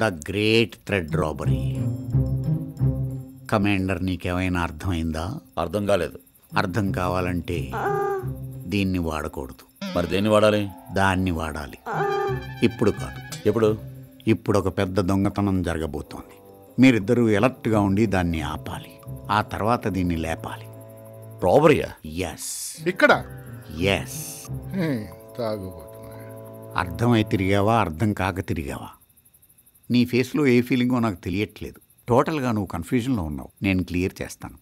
The great thread robbery. Commander, నీకేమైనా అర్థమైందా? అర్థం కాలేదు. అర్థం కావాలంటే దీన్ని వాడకూడదు. మరి దేన్ని వాడాలి? దాన్ని వాడాలి. ఇప్పుడు కాదు. ఎప్పుడు? ఇప్పుడు ఒక పెద్ద దొంగతనం జరగబోతోంది. మీరిద్దరూ ఎలర్ట్గా ఉండి దాన్ని ఆపాలి. ఆ తర్వాత దీన్ని లేపాలి. రాబరీయా? ఎస్. ఇక్కడ ఎస్. తాగుబోతున్నా. అర్థమై తిరిగావా, అర్థం కాక తిరిగావా? నీ ఫేస్లో ఏ ఫీలింగో నాకు తెలియట్లేదు. టోటల్గా నువ్వు కన్ఫ్యూజన్లో ఉన్నావు. నేను క్లియర్ చేస్తాను.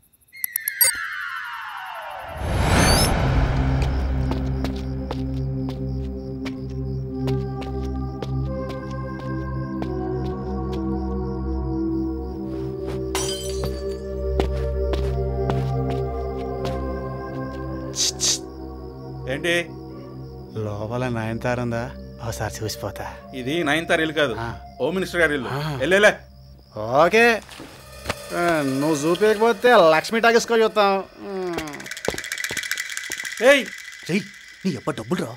ఏంటి లోపల నయనతారుందా? ఒకసారి చూసిపోతా. ఇది 9th ఇల్లు కాదు, హోమ్ మినిస్టర్ గారి ఇల్లు. వెళ్ళేలే. ఓకే, నువ్వు చూపించకపోతే లక్ష్మీ టాకీస్కో చూస్తాం. ఏయ్ చెయ్యి, నీ ఎప్ప డబ్బులు రా.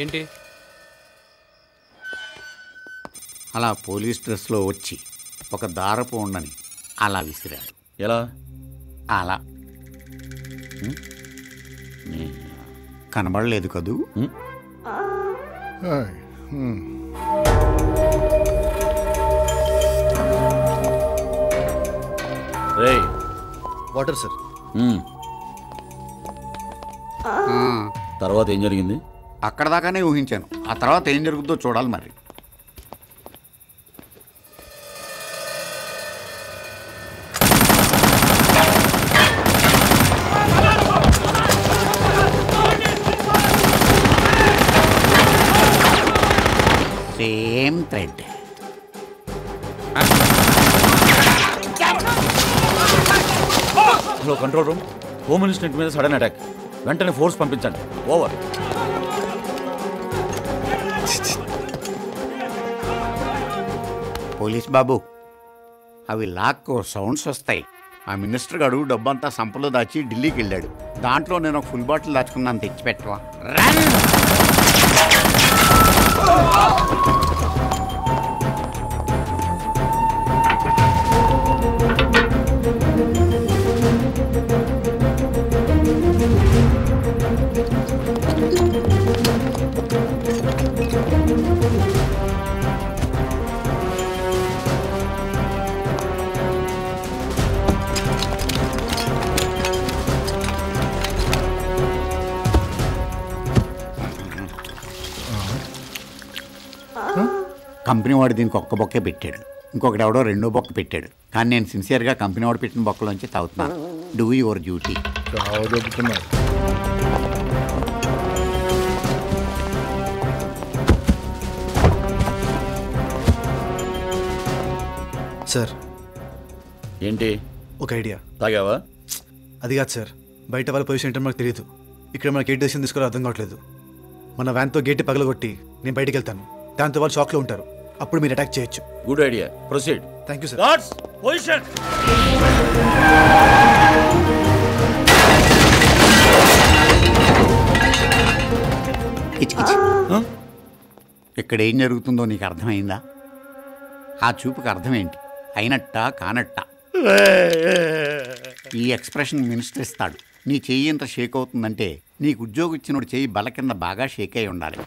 ఏంటి అలా పోలీస్ డ్రెస్లో వచ్చి ఒక దారపు ఉండని అలా విసిరాడు. ఎలా? అలా కనబడలేదు కదూ? రేయ్, వాటర్ సార్. తర్వాత ఏం జరిగింది? అక్కడ దాకానే ఊహించాను. ఆ తర్వాత ఏం జరుగుతుందో చూడాలి మరి. Same thread. Hello control room, home minister మీద సడన్ అటాక్. వెంటనే ఫోర్స్ పంపించండి. ఓవర్. పోలీస్ బాబు, అవి లాక్కో సౌండ్స్ వస్తాయి. ఆ మినిస్టర్ గారు డబ్బంతా సంపలో దాచి ఢిల్లీకి వెళ్ళాడు. దాంట్లో నేను ఒక ఫుల్ బాటిల్ దాచుకున్నాను, తెచ్చిపెట్టవా? కంపెనీ వాడు దీనికి ఒక్క బొక్కే పెట్టాడు, ఇంకొకటి ఎవడో రెండో బొక్క పెట్టాడు. కానీ నేను సిన్సియర్గా కంపెనీ వాడు పెట్టిన బొక్కలోంచి తాగుతున్నాను. Do your duty. సార్, ఏంటి? ఒక ఐడియా. తాగావా? అది కాదు సార్, బయట వాళ్ళ పొజిషన్ ఏంటో మనకు తెలియదు. ఇక్కడ మనకి ఏ డెసిషన్ తీసుకోవాలో అర్థం కావట్లేదు. మన వ్యాన్తో గేట్ పగలగొట్టి నేను బయటికి వెళ్తాను. దాంతో వాళ్ళు షాక్లో ఉంటారు. అప్పుడు మీరు అటాక్ చేయొచ్చు. Good idea. Proceed. Thank you sir. Guards position. ఇక్కడ ఏం జరుగుతుందో నీకు అర్థమైందా? ఆ చూపుకి అర్థం ఏంటి? అయినట్టా కానట్టా? ఈ ఎక్స్ప్రెషన్ మినిస్టర్ ఇస్తాడు. నీ చెయ్యి ఎంత షేక్ అవుతుందంటే నీకు ఉద్యోగం ఇచ్చినోడు చెయ్యి బల కింద బాగా షేక్ అయి ఉండాలి.